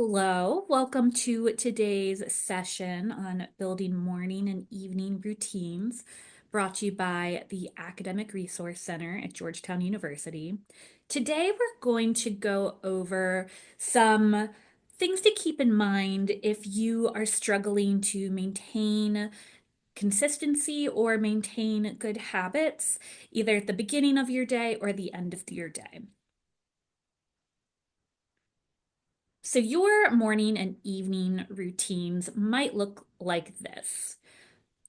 Hello, welcome to today's session on building morning and evening routines, brought to you by the Academic Resource Center at Georgetown University. Today, we're going to go over some things to keep in mind if you are struggling to maintain consistency or maintain good habits, either at the beginning of your day or the end of your day. So your morning and evening routines might look like this.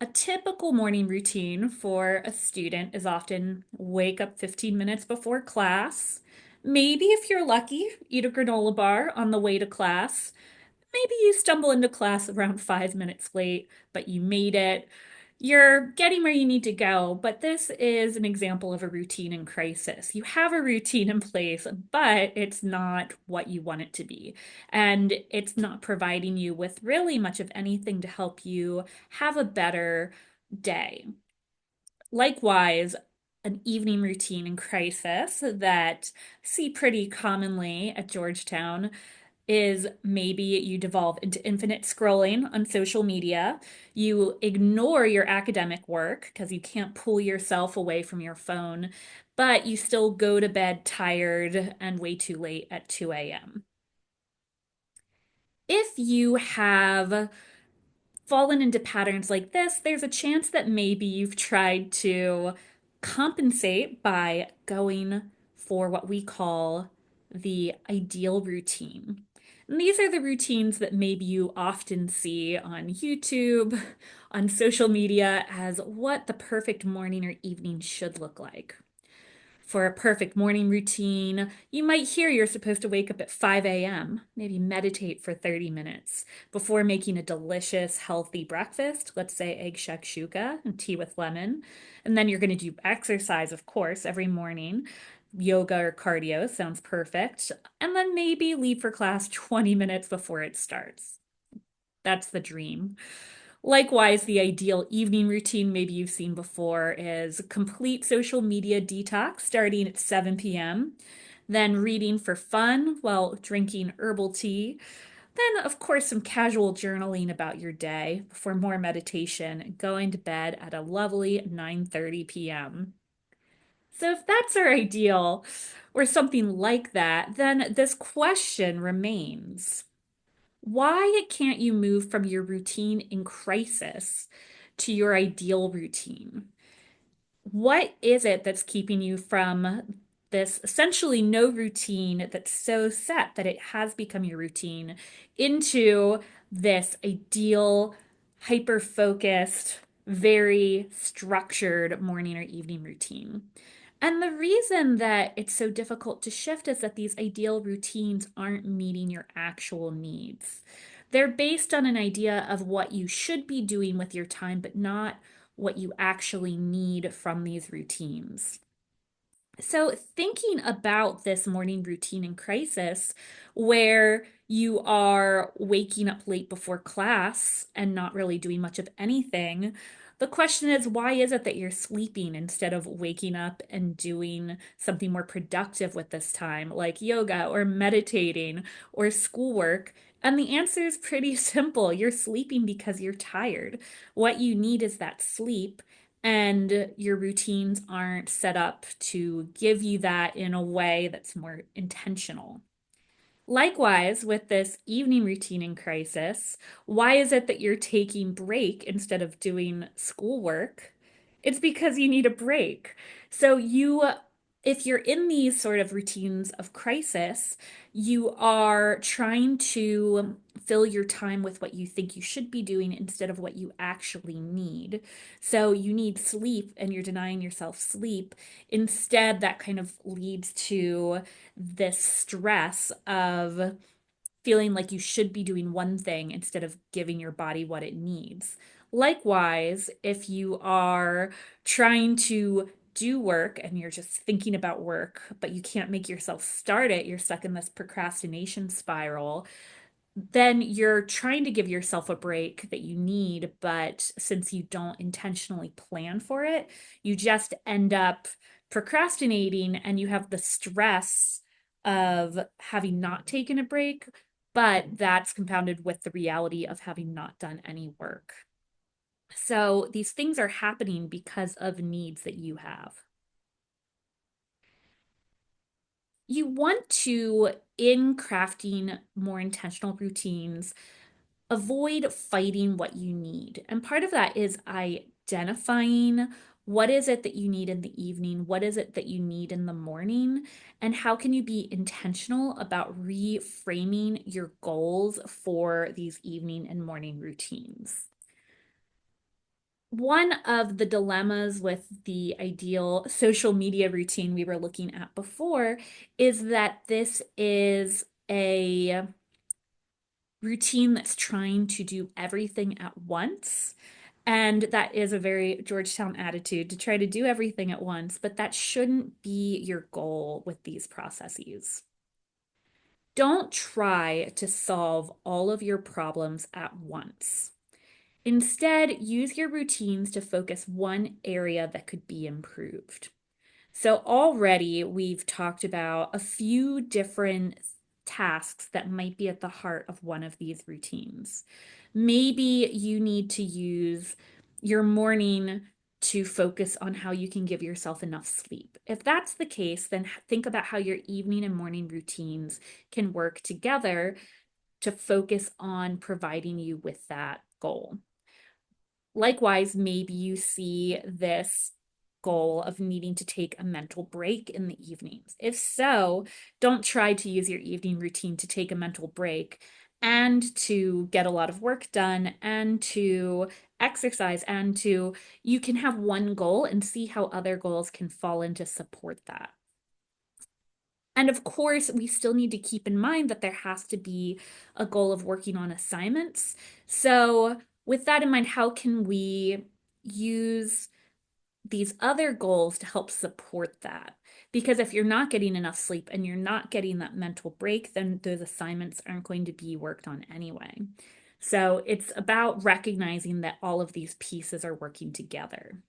A typical morning routine for a student is often wake up 15 minutes before class. Maybe if you're lucky, eat a granola bar on the way to class. Maybe you stumble into class around 5 minutes late, but you made it. You're getting where you need to go, but this is an example of a routine in crisis. You have a routine in place, but it's not what you want it to be. And it's not providing you with really much of anything to help you have a better day. Likewise, an evening routine in crisis that I see pretty commonly at Georgetown is maybe you devolve into infinite scrolling on social media. You ignore your academic work because you can't pull yourself away from your phone, but you still go to bed tired and way too late at 2 a.m. If you have fallen into patterns like this, there's a chance that maybe you've tried to compensate by going for what we call the ideal routine. And these are the routines that maybe you often see on YouTube, on social media, as what the perfect morning or evening should look like. For a perfect morning routine, you might hear you're supposed to wake up at 5 a.m., maybe meditate for 30 minutes before making a delicious, healthy breakfast, let's say egg shakshuka and tea with lemon. And then you're going to do exercise, of course, every morning. Yoga or cardio sounds perfect. And then maybe leave for class 20 minutes before it starts. That's the dream. Likewise, the ideal evening routine, maybe you've seen before, is complete social media detox starting at 7 p.m., then reading for fun while drinking herbal tea, then, of course, some casual journaling about your day before more meditation, and going to bed at a lovely 9:30 p.m. So if that's our ideal, or something like that, then this question remains. Why can't you move from your routine in crisis to your ideal routine? What is it that's keeping you from this essentially no routine that's so set that it has become your routine into this ideal, hyper focused, very structured morning or evening routine? And the reason that it's so difficult to shift is that these ideal routines aren't meeting your actual needs. They're based on an idea of what you should be doing with your time, but not what you actually need from these routines. So, thinking about this morning routine in crisis, where you are waking up late before class and not really doing much of anything, the question is, why is it that you're sleeping instead of waking up and doing something more productive with this time, like yoga or meditating or schoolwork? And the answer is pretty simple. You're sleeping because you're tired. What you need is that sleep, and your routines aren't set up to give you that in a way that's more intentional. Likewise, with this evening routine in crisis, why is it that you're taking break instead of doing schoolwork? It's because you need a break. So if you're in these sort of routines of crisis, you are trying to fill your time with what you think you should be doing instead of what you actually need. So you need sleep and you're denying yourself sleep. Instead, that kind of leads to this stress of feeling like you should be doing one thing instead of giving your body what it needs. Likewise, if you are trying to do work and you're just thinking about work, but you can't make yourself start it, you're stuck in this procrastination spiral, then you're trying to give yourself a break that you need, but since you don't intentionally plan for it, you just end up procrastinating and you have the stress of having not taken a break, but that's compounded with the reality of having not done any work. So these things are happening because of needs that you have. You want to, in crafting more intentional routines, avoid fighting what you need. And part of that is identifying what is it that you need in the evening, what is it that you need in the morning, and how can you be intentional about reframing your goals for these evening and morning routines. One of the dilemmas with the ideal social media routine we were looking at before is that this is a routine that's trying to do everything at once. And that is a very Georgetown attitude to try to do everything at once, but that shouldn't be your goal with these processes. Don't try to solve all of your problems at once. Instead, use your routines to focus one area that could be improved. So already we've talked about a few different tasks that might be at the heart of one of these routines. Maybe you need to use your morning to focus on how you can give yourself enough sleep. If that's the case, then think about how your evening and morning routines can work together to focus on providing you with that goal. Likewise, maybe you see this goal of needing to take a mental break in the evenings. If so, don't try to use your evening routine to take a mental break and to get a lot of work done and to exercise and to, you can have one goal and see how other goals can fall in to support that. And of course, we still need to keep in mind that there has to be a goal of working on assignments. So, with that in mind, how can we use these other goals to help support that? Because if you're not getting enough sleep and you're not getting that mental break, then those assignments aren't going to be worked on anyway. So, it's about recognizing that all of these pieces are working together.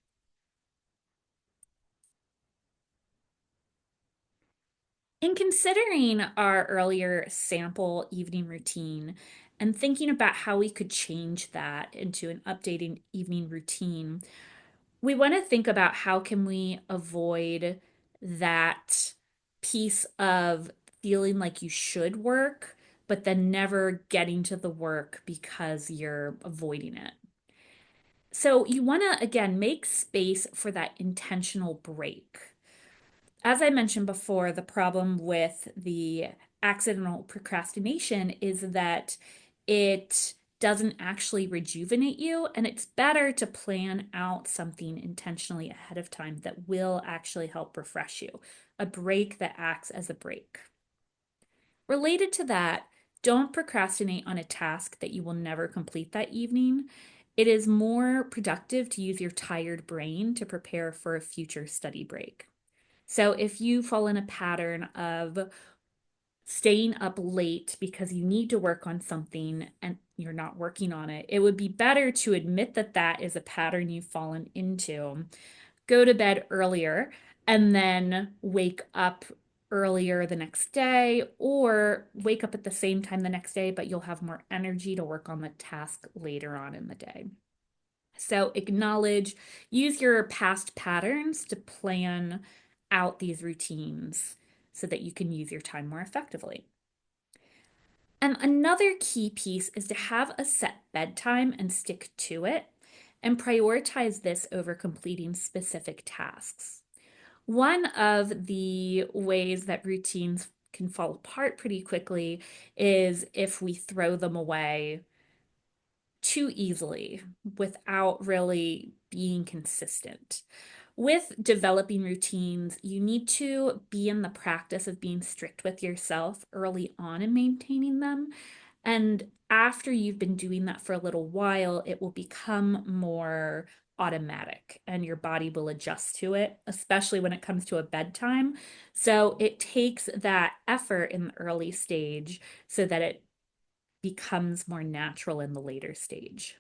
In considering our earlier sample evening routine and thinking about how we could change that into an updating evening routine, we want to think about how can we avoid that piece of feeling like you should work, but then never getting to the work because you're avoiding it. So you want to, again, make space for that intentional break. As I mentioned before, the problem with the accidental procrastination is that it doesn't actually rejuvenate you, and it's better to plan out something intentionally ahead of time that will actually help refresh you, a break that acts as a break. Related to that, don't procrastinate on a task that you will never complete that evening. It is more productive to use your tired brain to prepare for a future study break. So if you fall in a pattern of staying up late because you need to work on something and you're not working on it, it would be better to admit that that is a pattern you've fallen into. Go to bed earlier and then wake up earlier the next day, or wake up at the same time the next day, but you'll have more energy to work on the task later on in the day. So acknowledge, use your past patterns to plan out these routines so that you can use your time more effectively. And another key piece is to have a set bedtime and stick to it, and prioritize this over completing specific tasks. One of the ways that routines can fall apart pretty quickly is if we throw them away too easily without really being consistent. With developing routines, you need to be in the practice of being strict with yourself early on in maintaining them. And after you've been doing that for a little while, it will become more automatic and your body will adjust to it, especially when it comes to a bedtime. So it takes that effort in the early stage so that it becomes more natural in the later stage.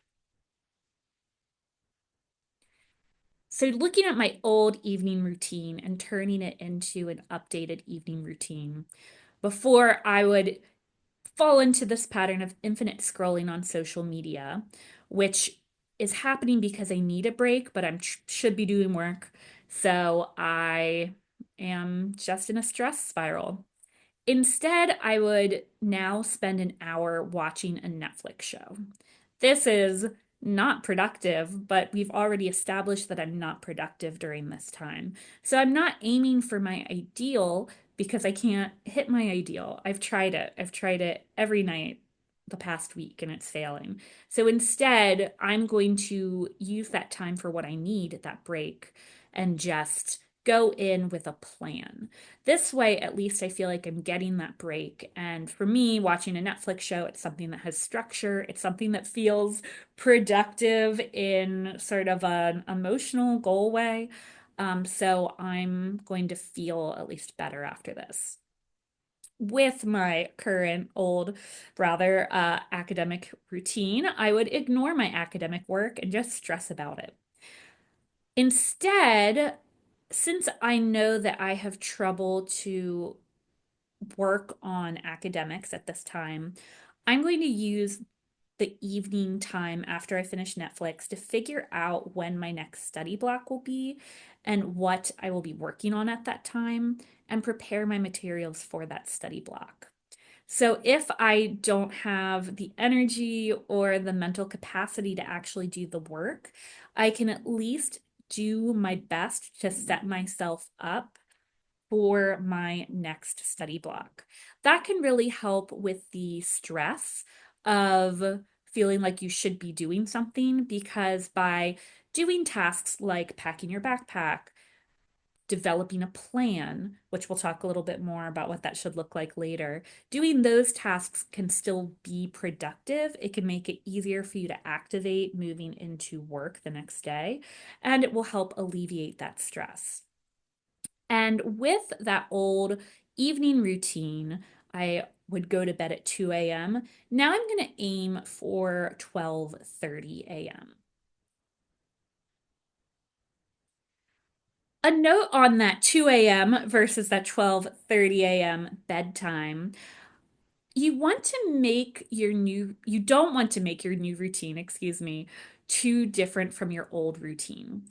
So, looking at my old evening routine and turning it into an updated evening routine, before I would fall into this pattern of infinite scrolling on social media, which is happening because I need a break, but I should be doing work. So I am just in a stress spiral. Instead, I would now spend an hour watching a Netflix show. This is not productive, but we've already established that I'm not productive during this time. So I'm not aiming for my ideal because I can't hit my ideal. I've tried it. I've tried it every night the past week and it's failing. So instead, I'm going to use that time for what I need, that break, and just go in with a plan. This way, at least I feel like I'm getting that break. And for me, watching a Netflix show, it's something that has structure. It's something that feels productive in sort of an emotional goal way. So I'm going to feel at least better after this. With my current old, rather academic routine, I would ignore my academic work and just stress about it. Instead, since I know that I have trouble to work on academics at this time, I'm going to use the evening time after I finish Netflix to figure out when my next study block will be and what I will be working on at that time and prepare my materials for that study block. So if I don't have the energy or the mental capacity to actually do the work, I can at least do my best to set myself up for my next study block. That can really help with the stress of feeling like you should be doing something because by doing tasks like packing your backpack, developing a plan, which we'll talk a little bit more about what that should look like later, doing those tasks can still be productive. It can make it easier for you to activate moving into work the next day, and it will help alleviate that stress. And with that old evening routine, I would go to bed at 2 a.m. Now I'm going to aim for 12:30 a.m. A note on that 2 a.m. versus that 12:30 a.m. bedtime. You don't want to make your new routine, excuse me, too different from your old routine.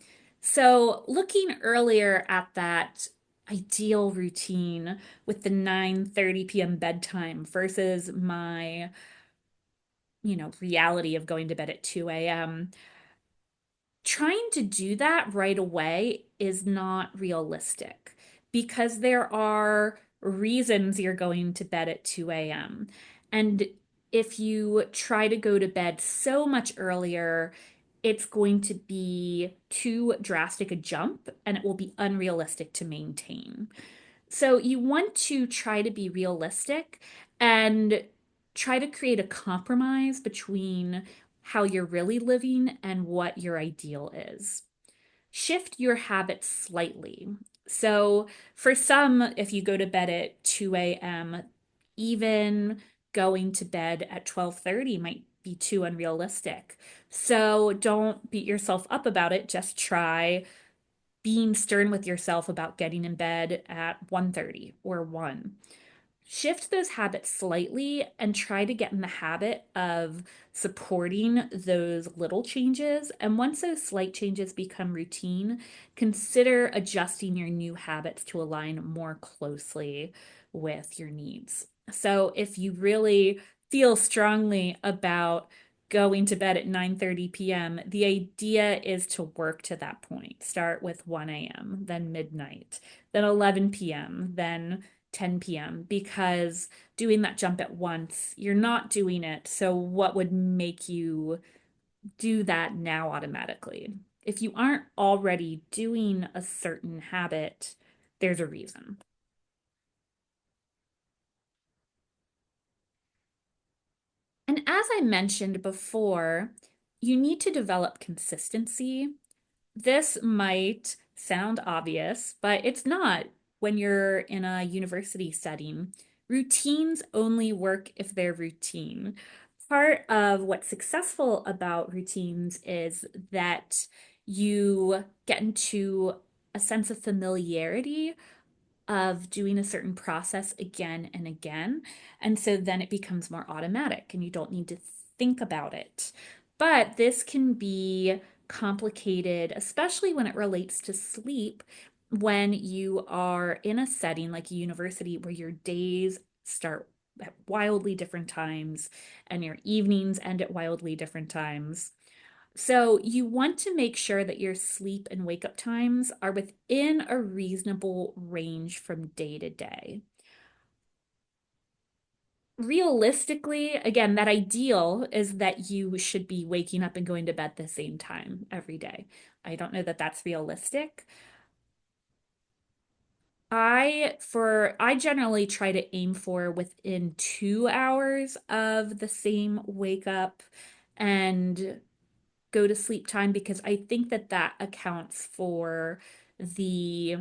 So, looking earlier at that ideal routine with the 9:30 p.m. bedtime versus my, reality of going to bed at 2 a.m., trying to do that right away is not realistic because there are reasons you're going to bed at 2 a.m. And if you try to go to bed so much earlier, it's going to be too drastic a jump and it will be unrealistic to maintain. So you want to try to be realistic and try to create a compromise between how you're really living and what your ideal is. Shift your habits slightly. So for some, if you go to bed at 2 a.m., even going to bed at 12:30 might be too unrealistic. So don't beat yourself up about it. Just try being stern with yourself about getting in bed at 1:30 or 1. Shift those habits slightly and try to get in the habit of supporting those little changes. And once those slight changes become routine, consider adjusting your new habits to align more closely with your needs. So if you really feel strongly about going to bed at 9:30 p.m., the idea is to work to that point. Start with 1 a.m., then midnight, then 11 p.m., then 10 p.m. because doing that jump at once, you're not doing it. So, what would make you do that now automatically? If you aren't already doing a certain habit, there's a reason. And as I mentioned before, you need to develop consistency. This might sound obvious, but it's not when you're in a university setting. Routines only work if they're routine. Part of what's successful about routines is that you get into a sense of familiarity of doing a certain process again and again. And so then it becomes more automatic and you don't need to think about it. But this can be complicated, especially when it relates to sleep, when you are in a setting like a university where your days start at wildly different times and your evenings end at wildly different times. So you want to make sure that your sleep and wake up times are within a reasonable range from day to day. Realistically, again, that ideal is that you should be waking up and going to bed the same time every day. I don't know that that's realistic. I generally try to aim for within 2 hours of the same wake up and go to sleep time because I think that that accounts for the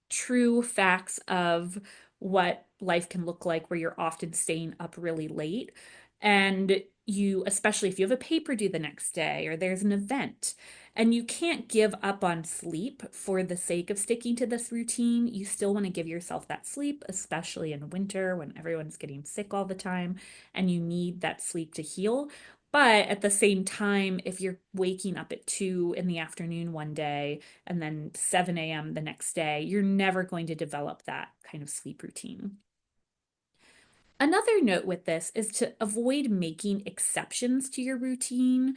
true facts of what life can look like where you're often staying up really late. And you, especially if you have a paper due the next day or there's an event, and you can't give up on sleep for the sake of sticking to this routine. You still want to give yourself that sleep, especially in winter when everyone's getting sick all the time and you need that sleep to heal. But at the same time, if you're waking up at 2 in the afternoon one day and then 7 a.m. the next day, you're never going to develop that kind of sleep routine. Another note with this is to avoid making exceptions to your routine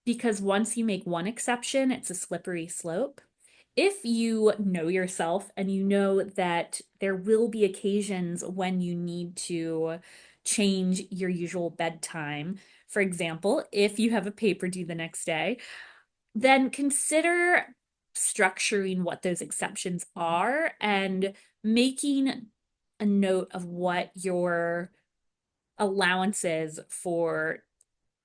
because once you make one exception, it's a slippery slope. If you know yourself and you know that there will be occasions when you need to change your usual bedtime, for example, if you have a paper due the next day, then consider structuring what those exceptions are and making a note of what your allowances for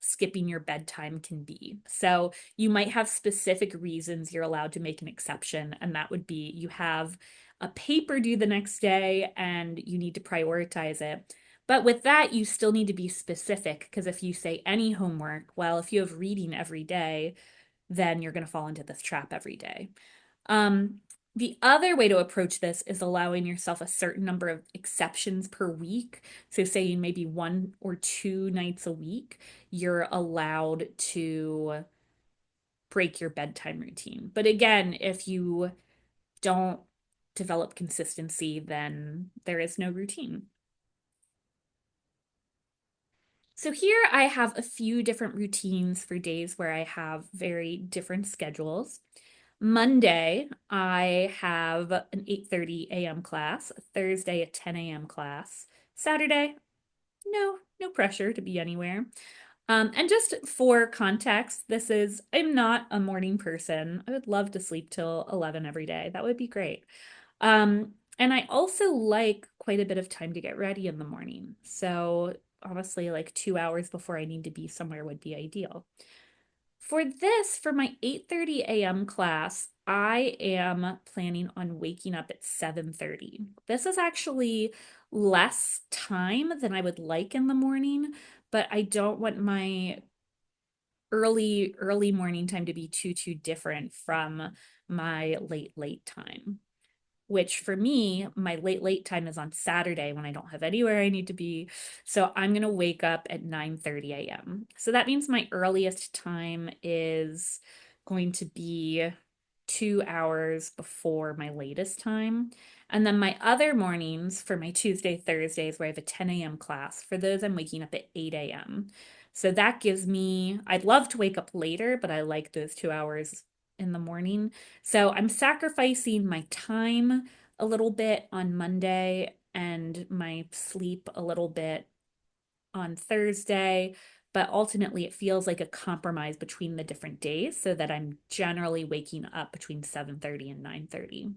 skipping your bedtime can be. So you might have specific reasons you're allowed to make an exception, and that would be you have a paper due the next day and you need to prioritize it. But with that, you still need to be specific because if you say any homework, well, if you have reading every day, then you're going to fall into this trap every day. Um, the other way to approach this is allowing yourself a certain number of exceptions per week. So, saying maybe 1 or 2 nights a week, you're allowed to break your bedtime routine. But again, if you don't develop consistency, then there is no routine. So, here I have a few different routines for days where I have very different schedules. Monday, I have an 8:30 a.m. class, Thursday a 10 a.m. class. Saturday, no pressure to be anywhere. And just for context, I'm not a morning person. I would love to sleep till 11 every day. That would be great. And I also like quite a bit of time to get ready in the morning. So honestly, like 2 hours before I need to be somewhere would be ideal. For my 8:30 a.m. class, I am planning on waking up at 7:30. This is actually less time than I would like in the morning, but I don't want my early morning time to be too different from my late time, which for me, my late time is on Saturday when I don't have anywhere I need to be. So I'm going to wake up at 9:30 a.m. So that means my earliest time is going to be 2 hours before my latest time. And then my other mornings for my Tuesday, Thursdays, where I have a 10 a.m. class, for those I'm waking up at 8 a.m. So that gives me, I'd love to wake up later, but I like those 2 hours in the morning. So I'm sacrificing my time a little bit on Monday and my sleep a little bit on Thursday, but ultimately it feels like a compromise between the different days so that I'm generally waking up between 7:30 and 9:30.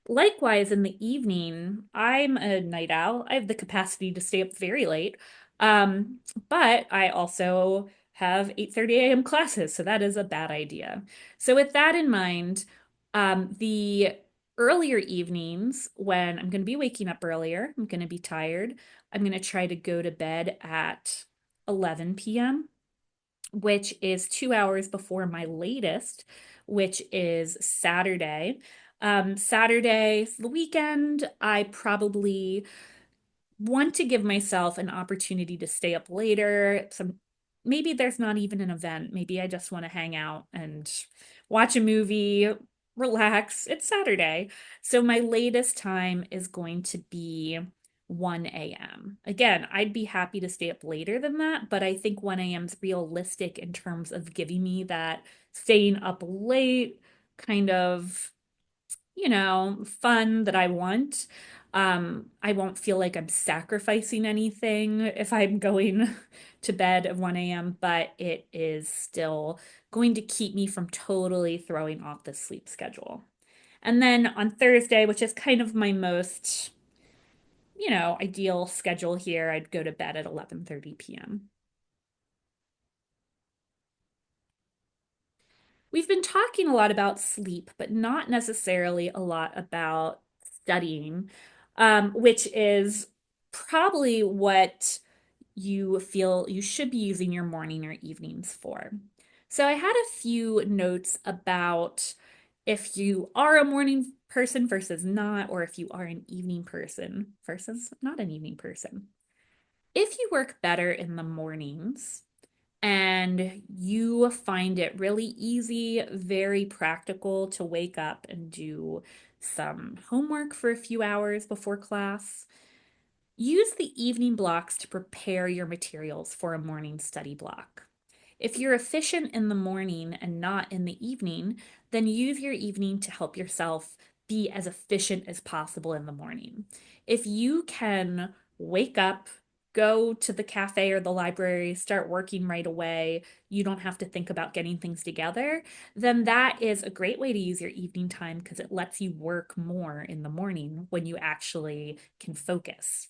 Likewise, in the evening, I'm a night owl. I have the capacity to stay up very late. Um, but I also have 8:30 a.m. classes, so that is a bad idea. So with that in mind, the earlier evenings when I'm going to be waking up earlier, I'm going to be tired. I'm going to try to go to bed at 11 p.m., which is 2 hours before my latest, which is Saturday. Saturday, the weekend, I probably want to give myself an opportunity to stay up later. Maybe there's not even an event. Maybe I just want to hang out and watch a movie, relax. It's Saturday. So my latest time is going to be 1 a.m. Again, I'd be happy to stay up later than that, but I think 1 a.m. is realistic in terms of giving me that staying up late kind of fun that I want. I won't feel like I'm sacrificing anything if I'm going to bed at 1 a.m., but it is still going to keep me from totally throwing off the sleep schedule. And then on Thursday, which is kind of my most, ideal schedule here, I'd go to bed at 11:30 p.m. We've been talking a lot about sleep, but not necessarily a lot about studying, which is probably what you feel you should be using your morning or evenings for. So I had a few notes about if you are a morning person versus not, or if you are an evening person versus not an evening person. If you work better in the mornings, and you find it really easy, very practical to wake up and do some homework for a few hours before class. Use the evening blocks to prepare your materials for a morning study block. If you're efficient in the morning and not in the evening, then use your evening to help yourself be as efficient as possible in the morning. If you can wake up, go to the cafe or the library, start working right away, you don't have to think about getting things together, then that is a great way to use your evening time because it lets you work more in the morning when you actually can focus.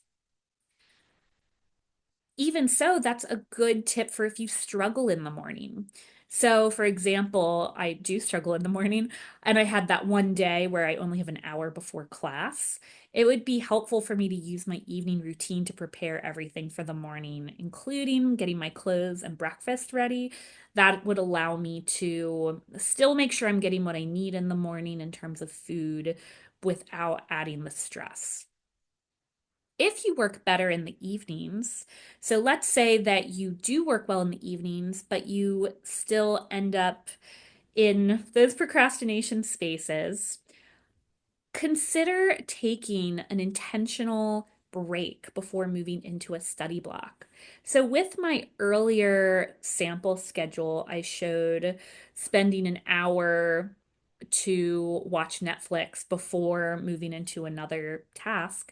Even so, that's a good tip for if you struggle in the morning. So, for example, I do struggle in the morning, and I had that one day where I only have an hour before class. It would be helpful for me to use my evening routine to prepare everything for the morning, including getting my clothes and breakfast ready. That would allow me to still make sure I'm getting what I need in the morning in terms of food without adding the stress. If you work better in the evenings, so let's say that you do work well in the evenings, but you still end up in those procrastination spaces, consider taking an intentional break before moving into a study block. So, with my earlier sample schedule, I showed spending an hour to watch Netflix before moving into another task.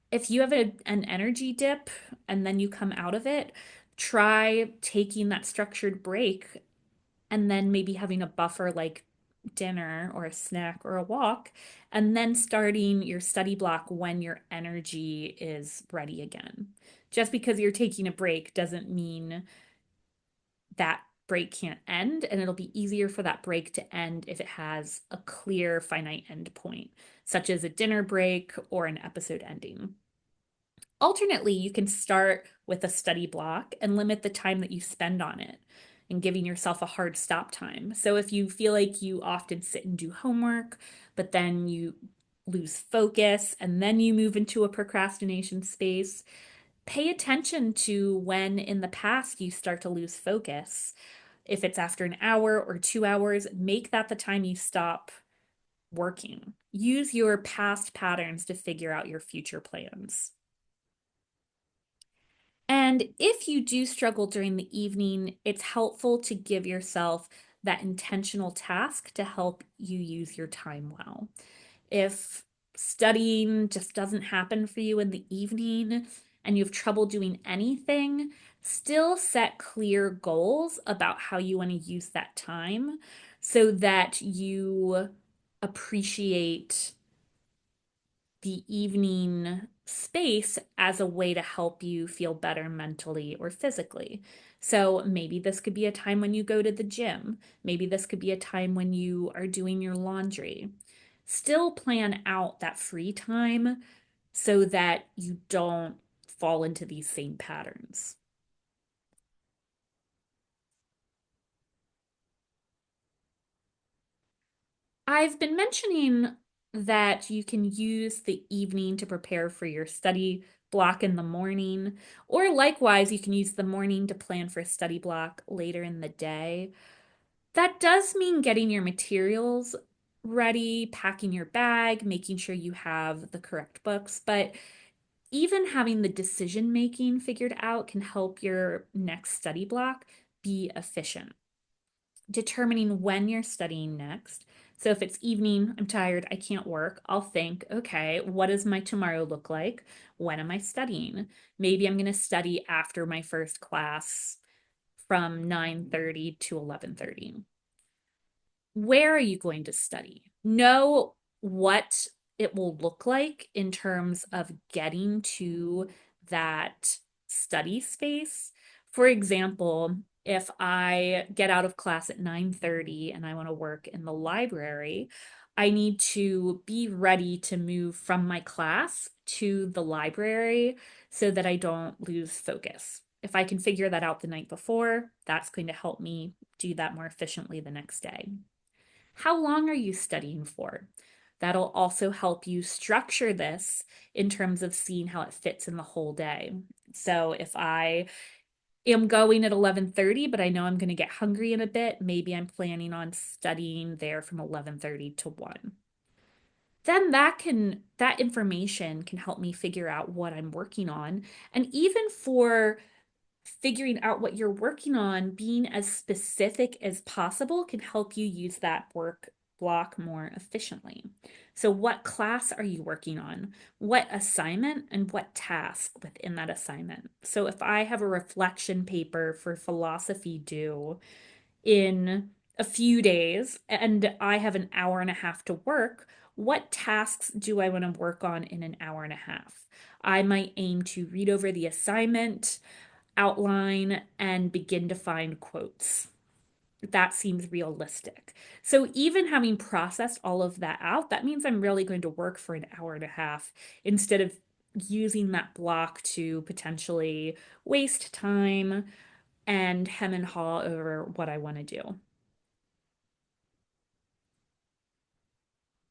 If you have an energy dip and then you come out of it, try taking that structured break and then maybe having a buffer like dinner or a snack or a walk, and then starting your study block when your energy is ready again. Just because you're taking a break doesn't mean that break can't end, and it'll be easier for that break to end if it has a clear finite end point, such as a dinner break or an episode ending. Alternately, you can start with a study block and limit the time that you spend on it and giving yourself a hard stop time. So if you feel like you often sit and do homework, but then you lose focus and then you move into a procrastination space, pay attention to when in the past you start to lose focus. If it's after an hour or 2 hours, make that the time you stop working. Use your past patterns to figure out your future plans. And if you do struggle during the evening, it's helpful to give yourself that intentional task to help you use your time well. If studying just doesn't happen for you in the evening and you have trouble doing anything, still set clear goals about how you want to use that time so that you appreciate the evening space as a way to help you feel better mentally or physically. So maybe this could be a time when you go to the gym. Maybe this could be a time when you are doing your laundry. Still plan out that free time so that you don't fall into these same patterns. I've been mentioning that you can use the evening to prepare for your study block in the morning, or likewise, you can use the morning to plan for a study block later in the day. That does mean getting your materials ready, packing your bag, making sure you have the correct books, but even having the decision making figured out can help your next study block be efficient. Determining when you're studying next. So if it's evening, I'm tired, I can't work, I'll think, okay, what does my tomorrow look like? When am I studying? Maybe I'm going to study after my first class from 9:30 to 11:30. Where are you going to study? Know what it will look like in terms of getting to that study space. For example, if I get out of class at 9:30 and I want to work in the library, I need to be ready to move from my class to the library so that I don't lose focus. If I can figure that out the night before, that's going to help me do that more efficiently the next day. How long are you studying for? That'll also help you structure this in terms of seeing how it fits in the whole day. So if I am going at 11:30, but I know I'm going to get hungry in a bit, maybe I'm planning on studying there from 11:30 to 1. Then that information can help me figure out what I'm working on. And even for figuring out what you're working on, being as specific as possible can help you use that work block more efficiently. So, what class are you working on? What assignment and what task within that assignment? So, if I have a reflection paper for philosophy due in a few days and I have an hour and a half to work, what tasks do I want to work on in an hour and a half? I might aim to read over the assignment, outline, and begin to find quotes. That seems realistic. So even having processed all of that out, that means I'm really going to work for an hour and a half instead of using that block to potentially waste time and hem and haw over what I want to do.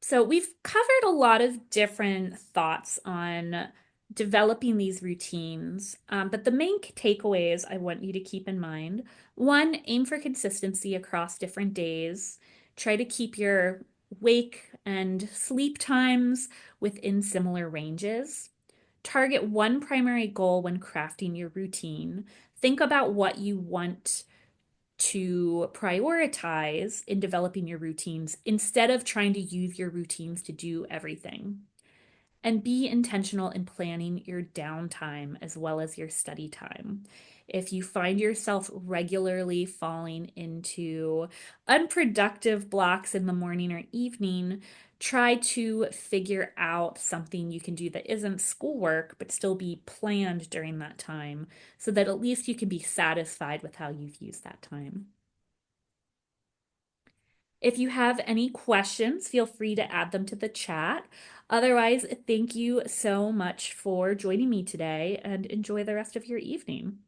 So we've covered a lot of different thoughts on developing these routines, but the main takeaways I want you to keep in mind: one, aim for consistency across different days. Try to keep your wake and sleep times within similar ranges. Target one primary goal when crafting your routine. Think about what you want to prioritize in developing your routines instead of trying to use your routines to do everything. And be intentional in planning your downtime as well as your study time. If you find yourself regularly falling into unproductive blocks in the morning or evening, try to figure out something you can do that isn't schoolwork, but still be planned during that time so that at least you can be satisfied with how you've used that time. If you have any questions, feel free to add them to the chat. Otherwise, thank you so much for joining me today and enjoy the rest of your evening.